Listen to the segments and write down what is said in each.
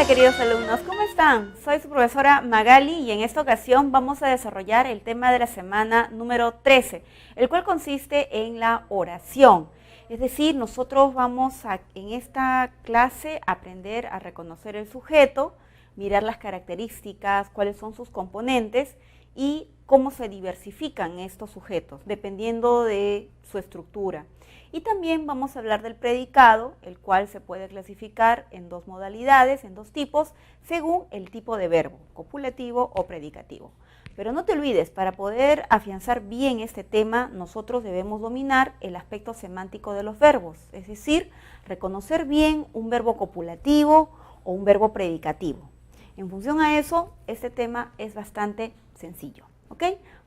Hola queridos alumnos, ¿cómo están? Soy su profesora Magali y en esta ocasión vamos a desarrollar el tema de la semana número 13, el cual consiste en la oración. Es decir, nosotros vamos en esta clase a aprender a reconocer el sujeto, mirar las características, cuáles son sus componentes y cómo se diversifican estos sujetos, dependiendo de su estructura. Y también vamos a hablar del predicado, el cual se puede clasificar en dos modalidades, en dos tipos, según el tipo de verbo, copulativo o predicativo. Pero no te olvides, para poder afianzar bien este tema, nosotros debemos dominar el aspecto semántico de los verbos, es decir, reconocer bien un verbo copulativo o un verbo predicativo. En función a eso, este tema es bastante sencillo, ¿ok?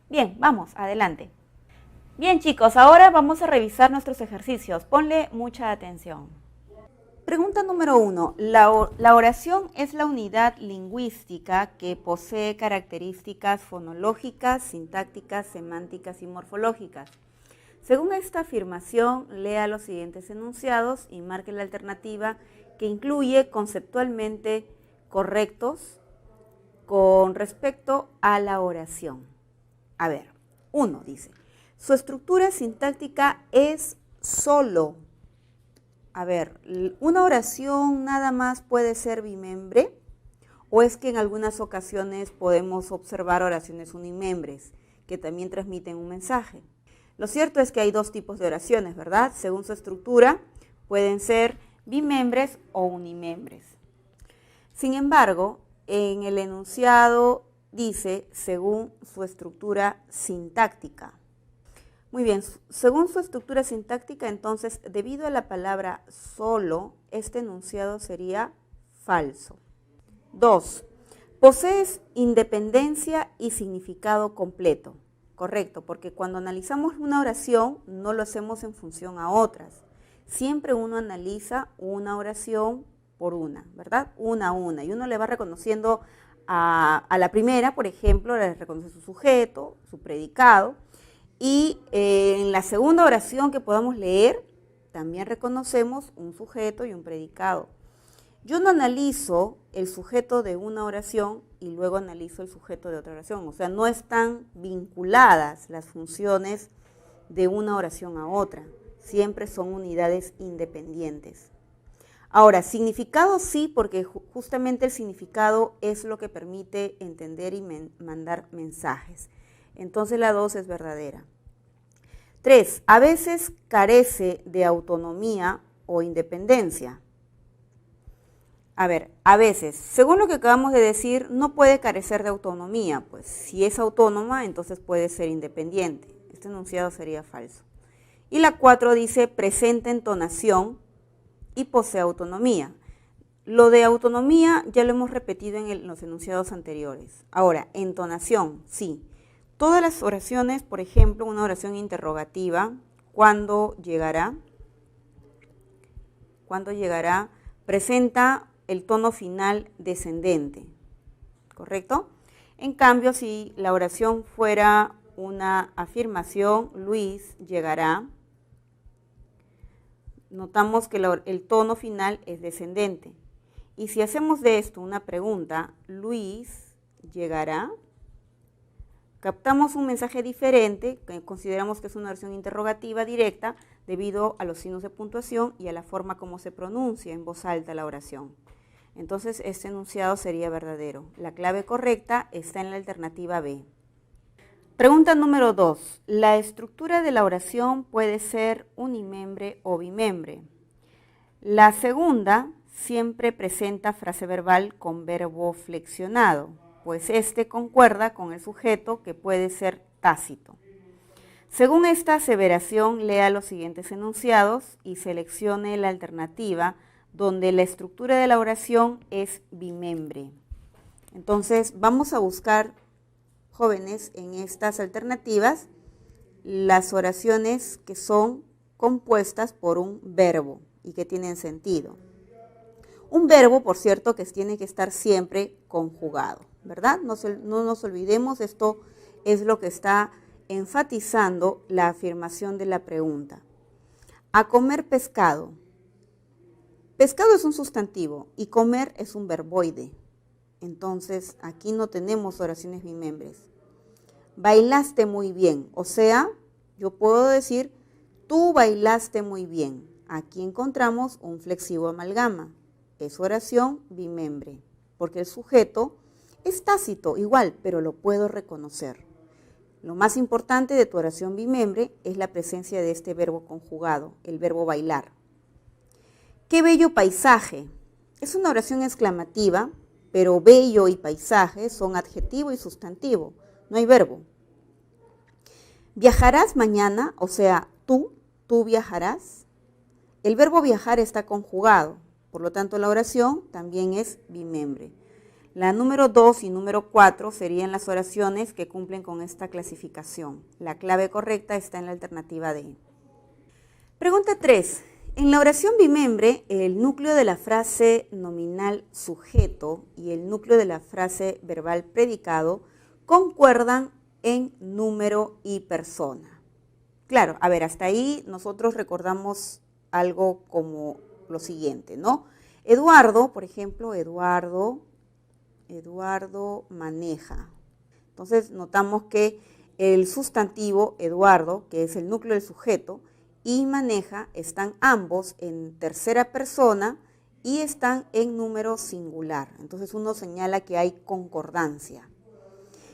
Bien, vamos, adelante. Bien chicos, ahora vamos a revisar nuestros ejercicios. Ponle mucha atención. Pregunta número 1. La oración es la unidad lingüística que posee características fonológicas, sintácticas, semánticas y morfológicas. Según esta afirmación, lea los siguientes enunciados y marque la alternativa que incluye conceptualmente correctos con respecto a la oración. A ver, 1 dice, su estructura sintáctica es solo. A ver, ¿una oración nada más puede ser bimembre? ¿O es que en algunas ocasiones podemos observar oraciones unimembres que también transmiten un mensaje? Lo cierto es que hay dos tipos de oraciones, ¿verdad? Según su estructura, pueden ser bimembres o unimembres. Sin embargo, en el enunciado dice según su estructura sintáctica. Muy bien, según su estructura sintáctica, entonces, debido a la palabra solo, este enunciado sería falso. 2. Posees independencia y significado completo. Correcto, porque cuando analizamos una oración, no lo hacemos en función a otras. Siempre uno analiza una oración por una, ¿verdad? Una a una, y uno le va reconociendo a la primera, por ejemplo, le reconoce su sujeto, su predicado, y en la segunda oración que podamos leer, también reconocemos un sujeto y un predicado. Yo no analizo el sujeto de una oración y luego analizo el sujeto de otra oración, o sea, no están vinculadas las funciones de una oración a otra, siempre son unidades independientes. Ahora, significado sí, porque justamente el significado es lo que permite entender y mandar mensajes. Entonces la 2 es verdadera. 3. A veces carece de autonomía o independencia. A ver, a veces, según lo que acabamos de decir, no puede carecer de autonomía, pues si es autónoma, entonces puede ser independiente. Este enunciado sería falso. Y la 4 dice presenta entonación y posee autonomía. Lo de autonomía ya lo hemos repetido en los enunciados anteriores. Ahora, entonación, sí. Todas las oraciones, por ejemplo, una oración interrogativa, ¿cuándo llegará? ¿Cuándo llegará? Presenta el tono final descendente, ¿correcto? En cambio, si la oración fuera una afirmación, Luis llegará, notamos que el tono final es descendente. Y si hacemos de esto una pregunta, Luis llegará, captamos un mensaje diferente, que consideramos que es una oración interrogativa directa debido a los signos de puntuación y a la forma como se pronuncia en voz alta la oración. Entonces, este enunciado sería verdadero. La clave correcta está en la alternativa B. Pregunta número 2. La estructura de la oración puede ser unimembre o bimembre. La segunda siempre presenta frase verbal con verbo flexionado, pues este concuerda con el sujeto que puede ser tácito. Según esta aseveración, lea los siguientes enunciados y seleccione la alternativa donde la estructura de la oración es bimembre. Entonces, vamos a buscar, jóvenes, en estas alternativas, las oraciones que son compuestas por un verbo y que tienen sentido. Un verbo, por cierto, que tiene que estar siempre conjugado, ¿verdad? No nos olvidemos, esto es lo que está enfatizando la afirmación de la pregunta. A comer pescado. Pescado es un sustantivo y comer es un verboide. Entonces, aquí no tenemos oraciones bimembres. Bailaste muy bien, o sea, yo puedo decir, tú bailaste muy bien. Aquí encontramos un flexivo amalgama. Es oración bimembre, porque el sujeto es tácito igual, pero lo puedo reconocer. Lo más importante de tu oración bimembre es la presencia de este verbo conjugado, el verbo bailar. ¡Qué bello paisaje! Es una oración exclamativa, pero bello y paisaje son adjetivo y sustantivo, no hay verbo. ¿Viajarás mañana? O sea, tú viajarás. El verbo viajar está conjugado, por lo tanto la oración también es bimembre. La número 2 y número 4 serían las oraciones que cumplen con esta clasificación. La clave correcta está en la alternativa D. Pregunta 3. En la oración bimembre, el núcleo de la frase nominal sujeto y el núcleo de la frase verbal predicado concuerdan en número y persona. Claro, a ver, hasta ahí nosotros recordamos algo como lo siguiente, ¿no? Eduardo, por ejemplo, Eduardo maneja. Entonces notamos que el sustantivo Eduardo, que es el núcleo del sujeto, y maneja están ambos en tercera persona y están en número singular. Entonces uno señala que hay concordancia.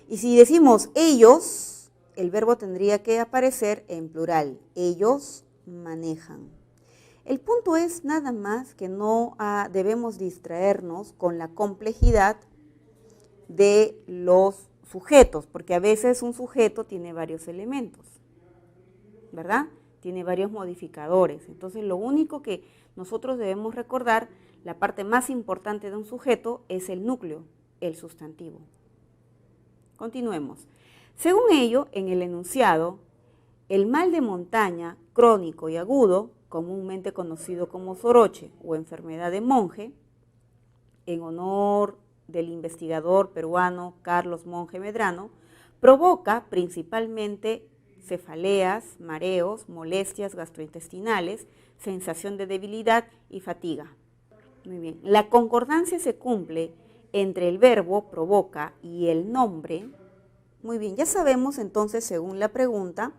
Y si decimos ellos, el verbo tendría que aparecer en plural. Ellos manejan. El punto es nada más que no debemos distraernos con la complejidad de los sujetos, porque a veces un sujeto tiene varios elementos, ¿verdad? Tiene varios modificadores. Entonces lo único que nosotros debemos recordar, la parte más importante de un sujeto es el núcleo, el sustantivo. Continuemos. Según ello, en el enunciado, el mal de montaña crónico y agudo, comúnmente conocido como soroche o enfermedad de monje, en honor del investigador peruano Carlos Monge Medrano, provoca principalmente cefaleas, mareos, molestias gastrointestinales, sensación de debilidad y fatiga. Muy bien. La concordancia se cumple entre el verbo provoca y el nombre. Muy bien, ya sabemos entonces, según la pregunta,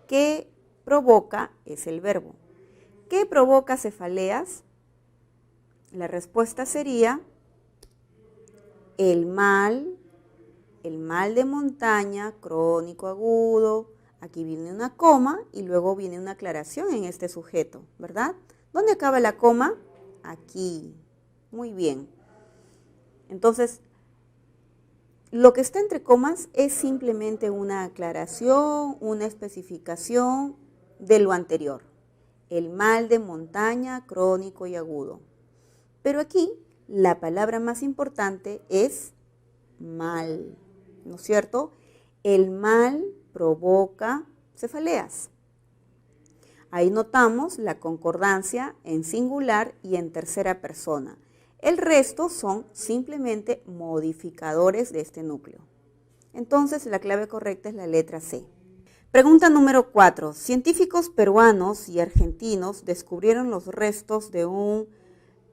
que provoca es el verbo. ¿Qué provoca cefaleas? La respuesta sería el mal de montaña crónico agudo. Aquí viene una coma y luego viene una aclaración en este sujeto, ¿verdad? ¿Dónde acaba la coma? Aquí. Muy bien. Entonces, lo que está entre comas es simplemente una aclaración, una especificación de lo anterior. El mal de montaña crónico y agudo. Pero aquí la palabra más importante es mal, ¿no es cierto? El mal provoca cefaleas. Ahí notamos la concordancia en singular y en tercera persona. El resto son simplemente modificadores de este núcleo. Entonces la clave correcta es la letra C. Pregunta número 4. Científicos peruanos y argentinos descubrieron los restos de un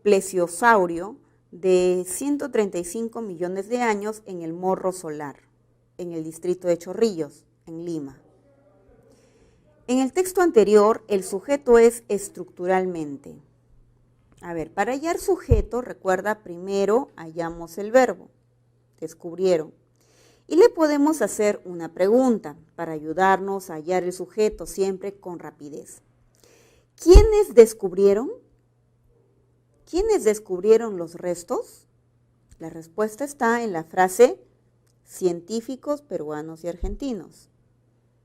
plesiosaurio de 135 millones de años en el Morro Solar, en el distrito de Chorrillos, en Lima. En el texto anterior, el sujeto es estructuralmente. A ver, para hallar sujeto, recuerda, primero hallamos el verbo, descubrieron. Y le podemos hacer una pregunta para ayudarnos a hallar el sujeto siempre con rapidez. ¿Quiénes descubrieron? ¿Quiénes descubrieron los restos? La respuesta está en la frase científicos peruanos y argentinos,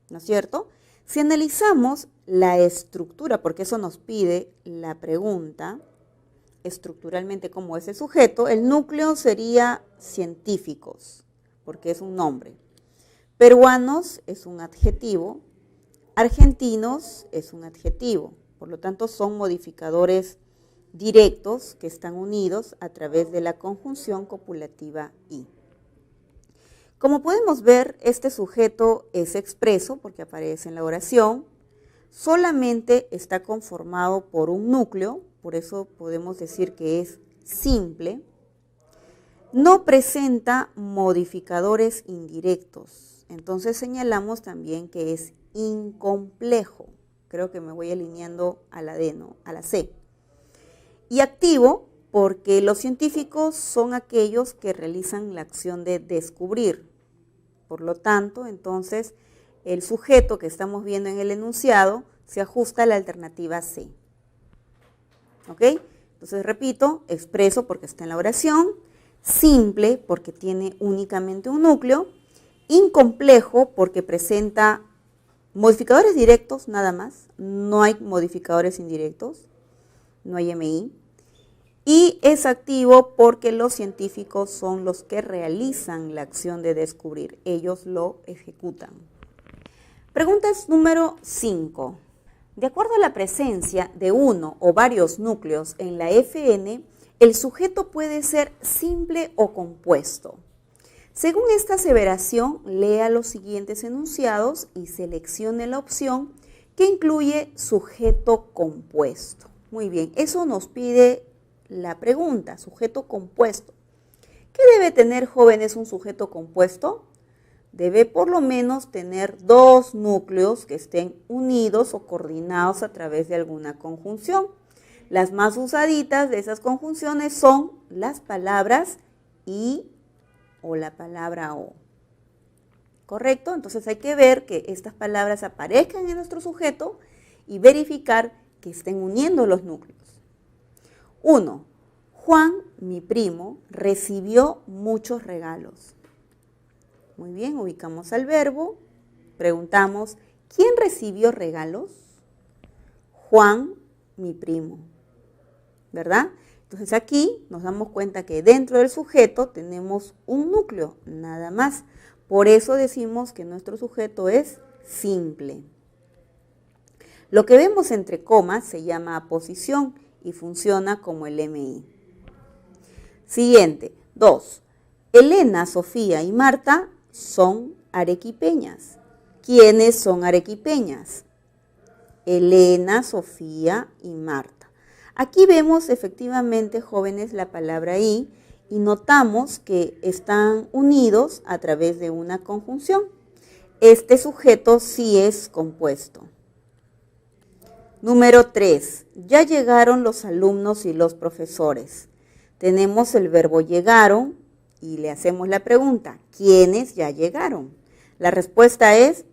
¿no es cierto? Si analizamos la estructura, porque eso nos pide la pregunta, estructuralmente como es el sujeto, el núcleo sería científicos, porque es un nombre. Peruanos es un adjetivo, argentinos es un adjetivo, por lo tanto son modificadores directos que están unidos a través de la conjunción copulativa y. Como podemos ver, este sujeto es expreso porque aparece en la oración, solamente está conformado por un núcleo, por eso podemos decir que es simple. No presenta modificadores indirectos, entonces señalamos también que es incomplejo. Creo que me voy alineando a la D, ¿no? A la C. Y activo, porque los científicos son aquellos que realizan la acción de descubrir. Por lo tanto, entonces, el sujeto que estamos viendo en el enunciado se ajusta a la alternativa C. ¿Ok? Entonces, repito, expreso porque está en la oración, simple porque tiene únicamente un núcleo, incomplejo porque presenta modificadores directos nada más, no hay modificadores indirectos, no hay MI, y es activo porque los científicos son los que realizan la acción de descubrir, ellos lo ejecutan. Preguntas número 5. De acuerdo a la presencia de uno o varios núcleos en la FN, el sujeto puede ser simple o compuesto. Según esta aseveración, lea los siguientes enunciados y seleccione la opción que incluye sujeto compuesto. Muy bien, eso nos pide la pregunta, sujeto compuesto. ¿Qué debe tener, jóvenes, un sujeto compuesto? Debe por lo menos tener dos núcleos que estén unidos o coordinados a través de alguna conjunción. Las más usaditas de esas conjunciones son las palabras y o la palabra o. ¿Correcto? Entonces hay que ver que estas palabras aparezcan en nuestro sujeto y verificar que estén uniendo los núcleos. 1. Juan, mi primo, recibió muchos regalos. Muy bien, ubicamos al verbo, preguntamos, ¿quién recibió regalos? Juan, mi primo. ¿Verdad? Entonces aquí nos damos cuenta que dentro del sujeto tenemos un núcleo, nada más. Por eso decimos que nuestro sujeto es simple. Lo que vemos entre comas se llama aposición y funciona como el MI. Siguiente, 2. Elena, Sofía y Marta son arequipeñas. ¿Quiénes son arequipeñas? Elena, Sofía y Marta. Aquí vemos efectivamente, jóvenes, la palabra y notamos que están unidos a través de una conjunción. Este sujeto sí es compuesto. Número 3. Ya llegaron los alumnos y los profesores. Tenemos el verbo llegaron y le hacemos la pregunta, ¿quiénes ya llegaron? La respuesta es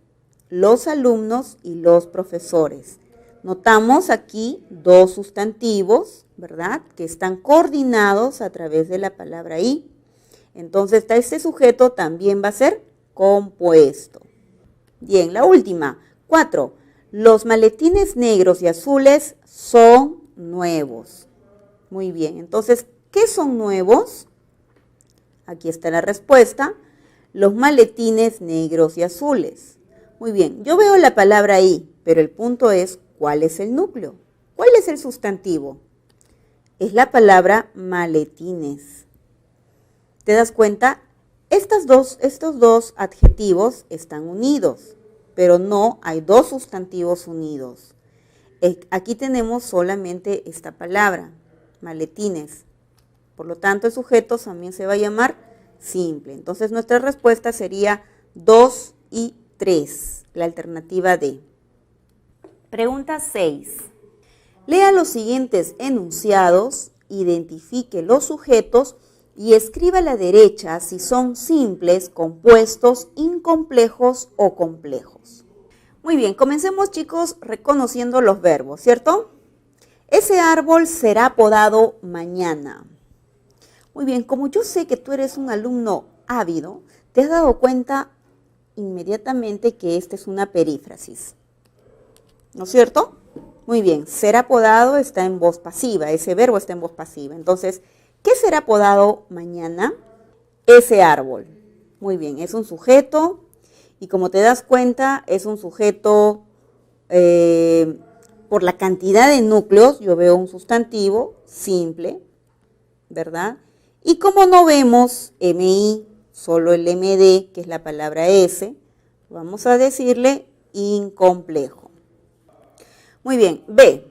los alumnos y los profesores. Notamos aquí dos sustantivos, ¿verdad?, que están coordinados a través de la palabra y. Entonces, este sujeto también va a ser compuesto. Bien, la última. 4. Los maletines negros y azules son nuevos. Muy bien, entonces, ¿qué son nuevos? Aquí está la respuesta. Los maletines negros y azules. Muy bien, yo veo la palabra ahí, pero el punto es, ¿cuál es el núcleo? ¿Cuál es el sustantivo? Es la palabra maletines. ¿Te das cuenta? Estos dos adjetivos están unidos, pero no hay dos sustantivos unidos. Aquí tenemos solamente esta palabra, maletines. Por lo tanto, el sujeto también se va a llamar simple. Entonces, nuestra respuesta sería 2 y 3, la alternativa D. Pregunta 6. Lea los siguientes enunciados, identifique los sujetos y escriba a la derecha si son simples, compuestos, incomplejos o complejos. Muy bien, comencemos, chicos, reconociendo los verbos, ¿cierto? Ese árbol será podado mañana. Muy bien, como yo sé que tú eres un alumno ávido, te has dado cuenta inmediatamente que esta es una perífrasis. ¿No es cierto? Muy bien, será podado está en voz pasiva, ese verbo está en voz pasiva. Entonces, ¿qué será podado mañana? Ese árbol. Muy bien, es un sujeto y como te das cuenta, es un sujeto por la cantidad de núcleos, yo veo un sustantivo simple, ¿verdad? Y como no vemos MI, solo el MD, que es la palabra S, vamos a decirle incomplejo. Muy bien, B.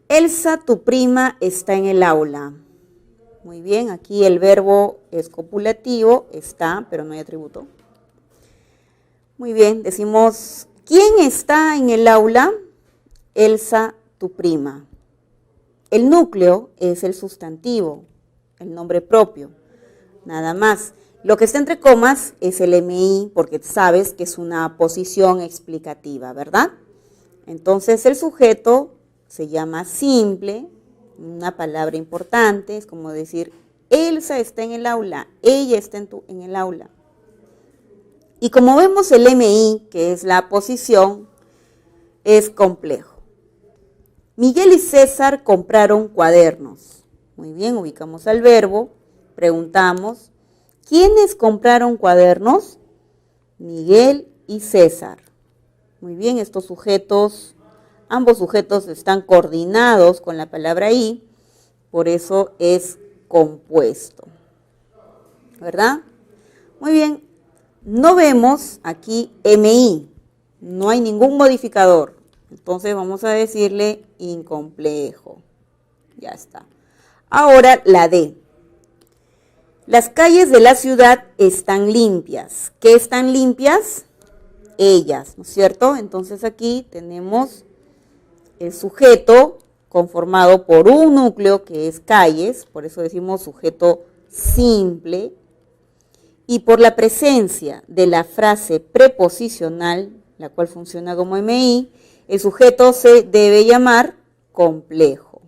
Elsa, tu prima, está en el aula. Muy bien, aquí el verbo es copulativo, está, pero no hay atributo. Muy bien, decimos, ¿quién está en el aula? Elsa, tu prima. El núcleo es el sustantivo, el nombre propio, nada más. Lo que está entre comas es el MI, porque sabes que es una posición explicativa, ¿verdad? Entonces el sujeto se llama simple, una palabra importante, es como decir, Elsa está en el aula, ella está en el aula. Y como vemos el MI, que es la posición, es complejo. Miguel y César compraron cuadernos. Muy bien, ubicamos al verbo, preguntamos, ¿quiénes compraron cuadernos? Miguel y César. Muy bien, estos sujetos, ambos sujetos están coordinados con la palabra y, por eso es compuesto, ¿verdad? Muy bien, no vemos aquí MI, no hay ningún modificador, entonces vamos a decirle incomplejo, ya está. Ahora la D. Las calles de la ciudad están limpias. ¿Qué están limpias? Ellas, ¿no es cierto? Entonces aquí tenemos el sujeto conformado por un núcleo que es calles, por eso decimos sujeto simple, y por la presencia de la frase preposicional, la cual funciona como MI, el sujeto se debe llamar complejo.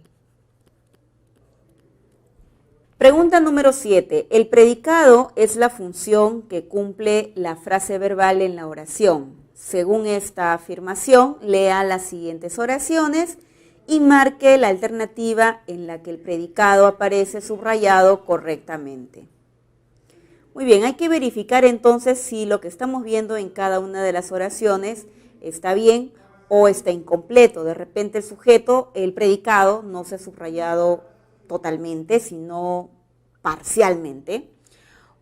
Pregunta número 7. El predicado es la función que cumple la frase verbal en la oración. Según esta afirmación, lea las siguientes oraciones y marque la alternativa en la que el predicado aparece subrayado correctamente. Muy bien, hay que verificar entonces si lo que estamos viendo en cada una de las oraciones está bien o está incompleto. De repente el sujeto, el predicado, no se ha subrayado totalmente, sino parcialmente.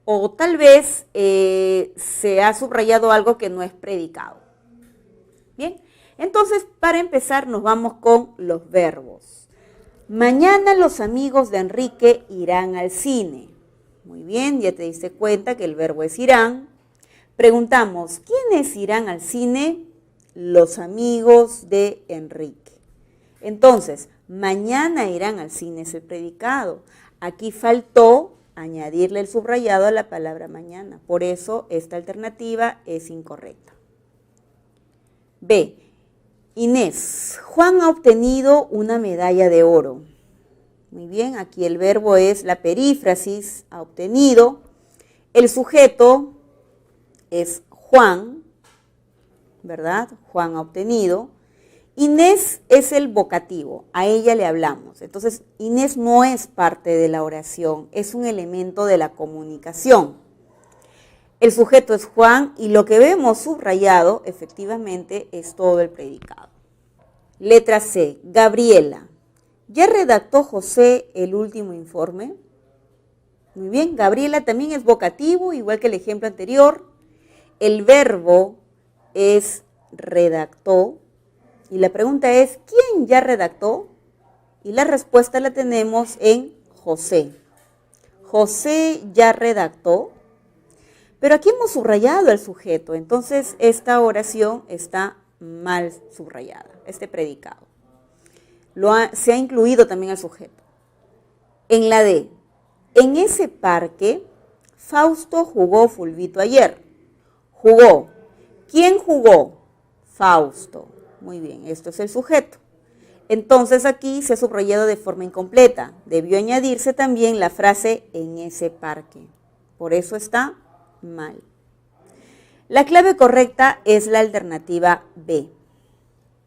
O tal vez se ha subrayado algo que no es predicado. Bien, entonces para empezar nos vamos con los verbos. Mañana los amigos de Enrique irán al cine. Muy bien, ya te diste cuenta que el verbo es irán. Preguntamos, ¿quiénes irán al cine? Los amigos de Enrique. Entonces, mañana irán al cine es el predicado. Aquí faltó añadirle el subrayado a la palabra mañana. Por eso esta alternativa es incorrecta. B. Inés, Juan ha obtenido una medalla de oro. Muy bien, aquí el verbo es la perífrasis, ha obtenido. El sujeto es Juan, ¿verdad? Juan ha obtenido. Inés es el vocativo, a ella le hablamos. Entonces, Inés no es parte de la oración, es un elemento de la comunicación. El sujeto es Juan y lo que vemos subrayado, efectivamente, es todo el predicado. Letra C, Gabriela. ¿Ya redactó José el último informe? Muy bien, Gabriela también es vocativo, igual que el ejemplo anterior. El verbo es redactó. Y la pregunta es, ¿quién ya redactó? Y la respuesta la tenemos en José. José ya redactó. Pero aquí hemos subrayado el sujeto, entonces esta oración está mal subrayada, este predicado. Se ha incluido también el sujeto. En la D, en ese parque, Fausto jugó fulbito ayer. Jugó. ¿Quién jugó? Fausto. Muy bien, esto es el sujeto. Entonces aquí se ha subrayado de forma incompleta. Debió añadirse también la frase en ese parque. Por eso está mal. La clave correcta es la alternativa B.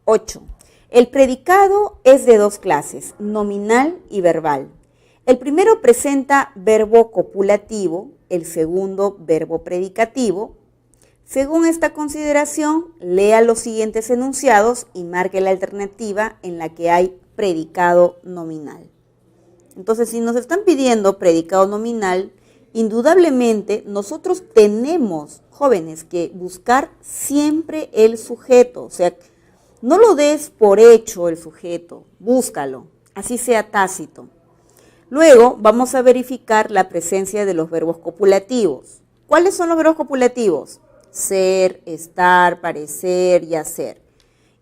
8. El predicado es de dos clases, nominal y verbal. El primero presenta verbo copulativo, el segundo verbo predicativo. Según esta consideración, lea los siguientes enunciados y marque la alternativa en la que hay predicado nominal. Entonces, si nos están pidiendo predicado nominal, indudablemente nosotros tenemos, jóvenes, que buscar siempre el sujeto. O sea, No lo des por hecho el sujeto, búscalo, así sea tácito. Luego vamos a verificar la presencia de los verbos copulativos. ¿Cuáles son los verbos copulativos? Ser, estar, parecer y hacer.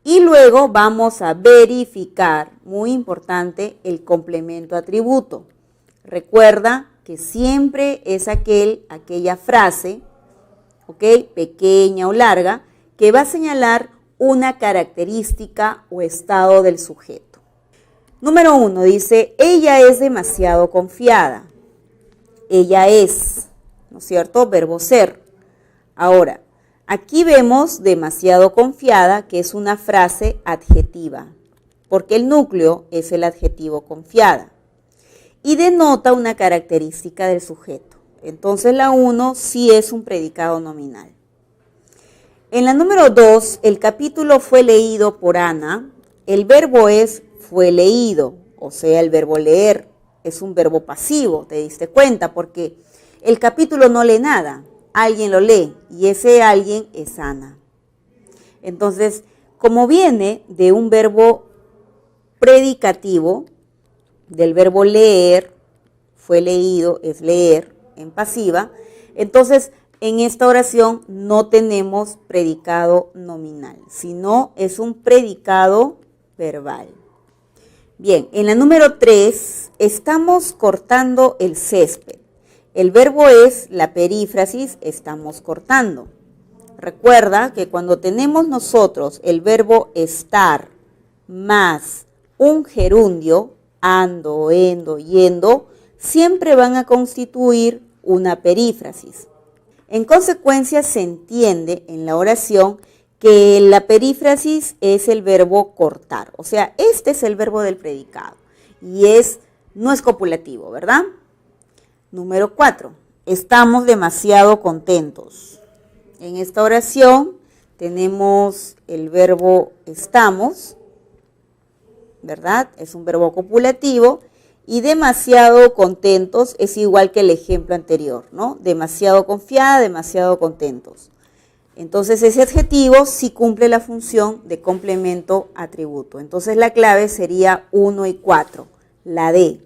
Y luego vamos a verificar, muy importante, el complemento atributo. Recuerda que siempre es aquella frase, ¿ok?, pequeña o larga, que va a señalar una característica o estado del sujeto. Número 1 dice, ella es demasiado confiada. Ella es, ¿no es cierto?, verbo ser. Ahora, aquí vemos demasiado confiada, que es una frase adjetiva, porque el núcleo es el adjetivo confiada y denota una característica del sujeto. Entonces la 1 sí es un predicado nominal. En la número 2, el capítulo fue leído por Ana. El verbo es fue leído, o sea, el verbo leer es un verbo pasivo, ¿te diste cuenta? Porque el capítulo no lee nada, alguien lo lee y ese alguien es Ana. Entonces, como viene de un verbo predicativo, del verbo leer, fue leído, es leer en pasiva, entonces en esta oración no tenemos predicado nominal, sino es un predicado verbal. Bien, en la número 3, estamos cortando el césped. El verbo es la perífrasis, estamos cortando. Recuerda que cuando tenemos nosotros el verbo estar más un gerundio, ando, endo, yendo, siempre van a constituir una perífrasis. En consecuencia, se entiende en la oración que la perífrasis es el verbo cortar. O sea, este es el verbo del predicado y no es copulativo, ¿verdad? Número 4. Estamos demasiado contentos. En esta oración tenemos el verbo estamos, ¿verdad? Es un verbo copulativo. Y demasiado contentos es igual que el ejemplo anterior, ¿no? Demasiado confiada, demasiado contentos. Entonces ese adjetivo sí cumple la función de complemento atributo. Entonces la clave sería 1 y 4, la D.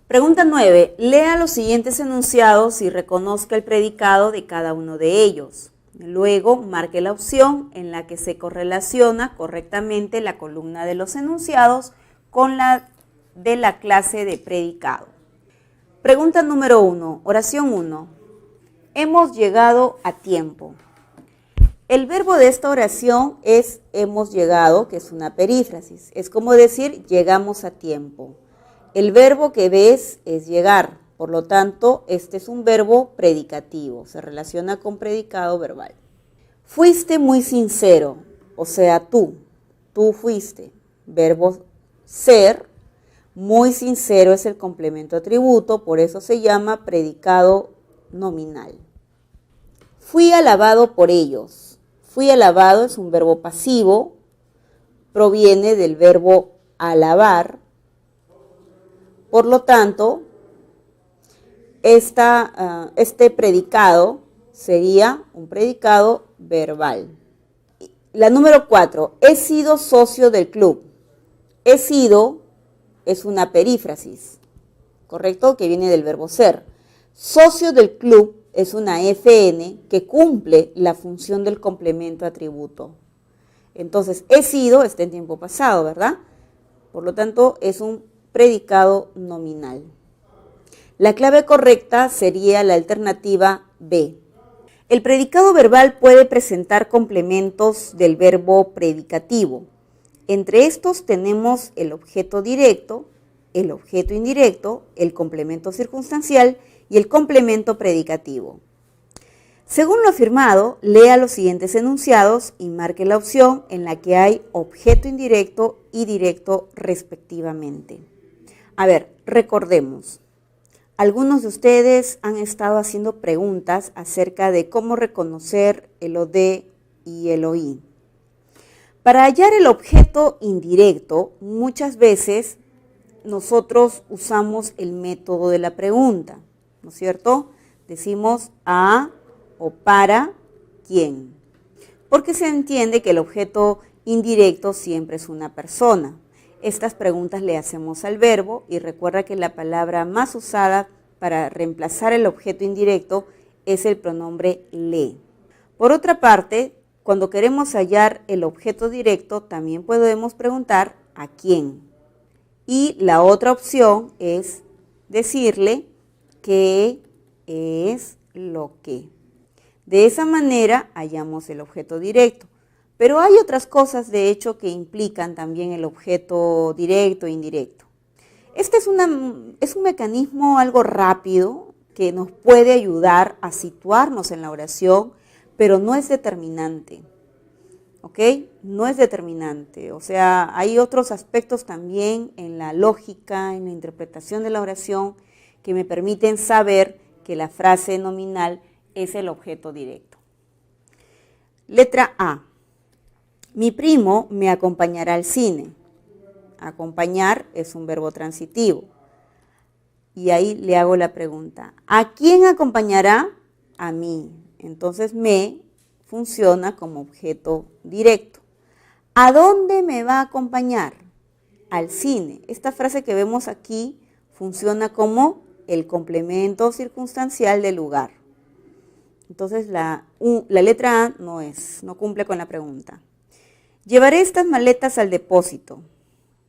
Pregunta 9. Lea los siguientes enunciados y reconozca el predicado de cada uno de ellos. Luego marque la opción en la que se correlaciona correctamente la columna de los enunciados con la de la clase de predicado. Pregunta número 1, oración 1. Hemos llegado a tiempo. El verbo de esta oración es hemos llegado, que es una perífrasis. Es como decir llegamos a tiempo. El verbo que ves es llegar, por lo tanto, este es un verbo predicativo, se relaciona con predicado verbal. Fuiste muy sincero, o sea, tú fuiste. Verbo ser. Muy sincero es el complemento atributo, por eso se llama predicado nominal. Fui alabado por ellos. Fui alabado es un verbo pasivo, proviene del verbo alabar. Por lo tanto, este predicado sería un predicado verbal. La número 4, he sido socio del club. He sido es una perífrasis, ¿correcto? Que viene del verbo ser. Socio del club es una FN que cumple la función del complemento atributo. Entonces, he sido está en tiempo pasado, ¿verdad? Por lo tanto, es un predicado nominal. La clave correcta sería la alternativa B. El predicado verbal puede presentar complementos del verbo predicativo. Entre estos tenemos el objeto directo, el objeto indirecto, el complemento circunstancial y el complemento predicativo. Según lo afirmado, lea los siguientes enunciados y marque la opción en la que hay objeto indirecto y directo respectivamente. A ver, recordemos. Algunos de ustedes han estado haciendo preguntas acerca de cómo reconocer el OD y el OI. Para hallar el objeto indirecto, muchas veces nosotros usamos el método de la pregunta, ¿no es cierto? Decimos a o para quién, porque se entiende que el objeto indirecto siempre es una persona. Estas preguntas le hacemos al verbo y recuerda que la palabra más usada para reemplazar el objeto indirecto es el pronombre le. Por otra parte, cuando queremos hallar el objeto directo, también podemos preguntar ¿a quién? Y la otra opción es decirle qué es lo que. De esa manera hallamos el objeto directo. Pero hay otras cosas, de hecho, que implican también el objeto directo e indirecto. Este es un mecanismo algo rápido que nos puede ayudar a situarnos en la oración, pero no es determinante. ¿Ok? No es determinante. O sea, hay otros aspectos también en la lógica, en la interpretación de la oración, que me permiten saber que la frase nominal es el objeto directo. Letra A. Mi primo me acompañará al cine. Acompañar es un verbo transitivo. Y ahí le hago la pregunta, ¿a quién acompañará? A mí. Entonces me funciona como objeto directo. ¿A dónde me va a acompañar? Al cine. Esta frase que vemos aquí funciona como el complemento circunstancial del lugar. Entonces la letra A no cumple con la pregunta. Llevaré estas maletas al depósito.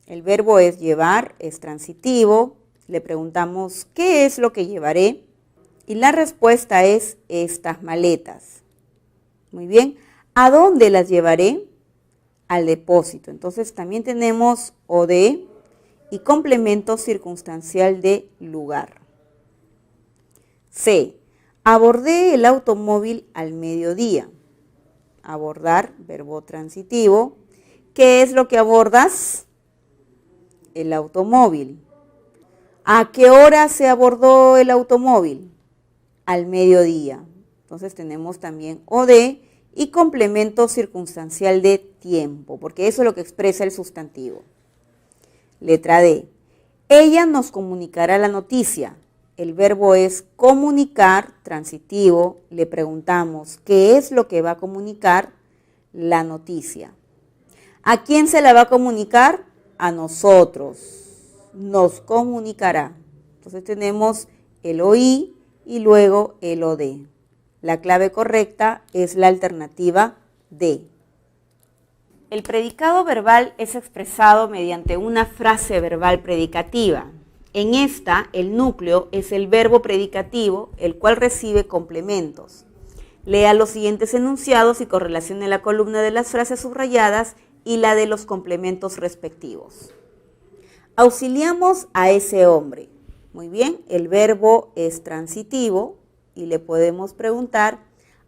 El verbo es llevar, es transitivo. Le preguntamos, ¿qué es lo que llevaré? Y la respuesta es estas maletas. Muy bien. ¿A dónde las llevaré? Al depósito. Entonces también tenemos OD y complemento circunstancial de lugar. C. Abordé el automóvil al mediodía. Abordar, verbo transitivo. ¿Qué es lo que abordas? El automóvil. ¿A qué hora se abordó el automóvil? Al mediodía. Entonces tenemos también OD y complemento circunstancial de tiempo, porque eso es lo que expresa el sustantivo. Letra D. Ella nos comunicará la noticia. El verbo es comunicar, transitivo. Le preguntamos, ¿qué es lo que va a comunicar? La noticia. ¿A quién se la va a comunicar? A nosotros. Nos comunicará. Entonces tenemos el OI y luego el OD. La clave correcta es la alternativa D. El predicado verbal es expresado mediante una frase verbal predicativa. En esta, el núcleo es el verbo predicativo, el cual recibe complementos. Lea los siguientes enunciados y correlacione la columna de las frases subrayadas y la de los complementos respectivos. Auxiliamos a ese hombre. Muy bien, el verbo es transitivo y le podemos preguntar,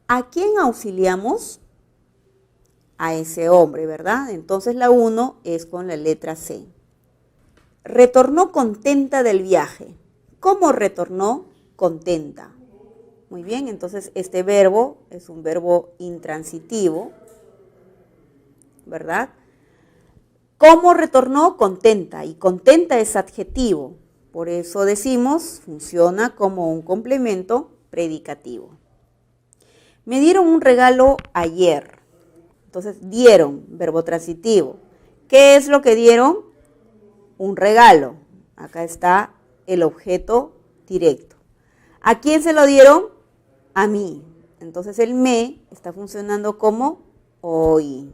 ¿a quién auxiliamos? A ese hombre, ¿verdad? Entonces la 1 es con la letra C. Retornó contenta del viaje. ¿Cómo retornó? Contenta. Muy bien, entonces este verbo es un verbo intransitivo, ¿verdad? ¿Cómo retornó? Contenta. Y contenta es adjetivo. Por eso decimos, funciona como un complemento predicativo. Me dieron un regalo ayer. Entonces, dieron, verbo transitivo. ¿Qué es lo que dieron? Un regalo. Acá está el objeto directo. ¿A quién se lo dieron? A mí. Entonces el me está funcionando como hoy.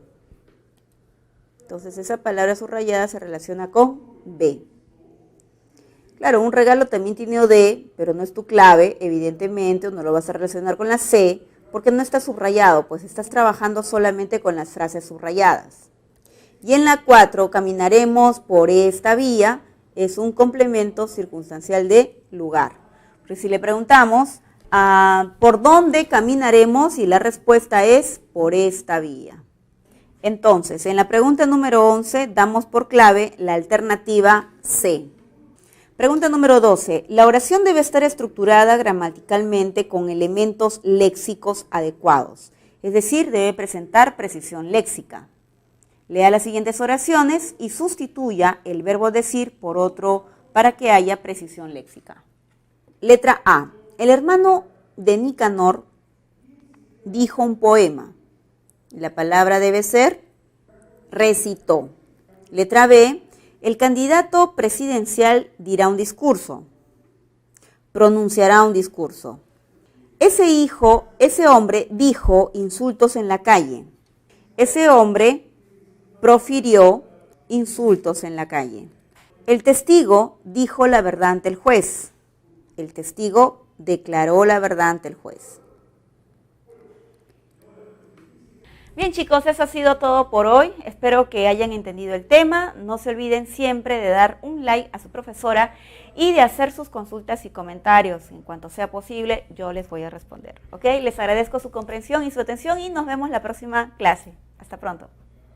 Entonces esa palabra subrayada se relaciona con B. Claro, un regalo también tiene OD, pero no es tu clave, evidentemente, o no lo vas a relacionar con la C, porque no está subrayado, pues estás trabajando solamente con las frases subrayadas. Y en la 4, caminaremos por esta vía, es un complemento circunstancial de lugar. Porque si le preguntamos, ¿por dónde caminaremos? Y la respuesta es, por esta vía. Entonces, en la pregunta número 11, damos por clave la alternativa C. Pregunta número 12. La oración debe estar estructurada gramaticalmente con elementos léxicos adecuados, es decir, debe presentar precisión léxica. Lea las siguientes oraciones y sustituya el verbo decir por otro para que haya precisión léxica. Letra A. El hermano de Nicanor dijo un poema. La palabra debe ser recitó. Letra B, el candidato presidencial dirá un discurso, pronunciará un discurso. Ese hombre dijo insultos en la calle. Ese hombre profirió insultos en la calle. El testigo dijo la verdad ante el juez. El testigo declaró la verdad ante el juez. Bien chicos, eso ha sido todo por hoy. Espero que hayan entendido el tema. No se olviden siempre de dar un like a su profesora y de hacer sus consultas y comentarios. En cuanto sea posible, yo les voy a responder. ¿Ok? Les agradezco su comprensión y su atención y nos vemos la próxima clase. Hasta pronto.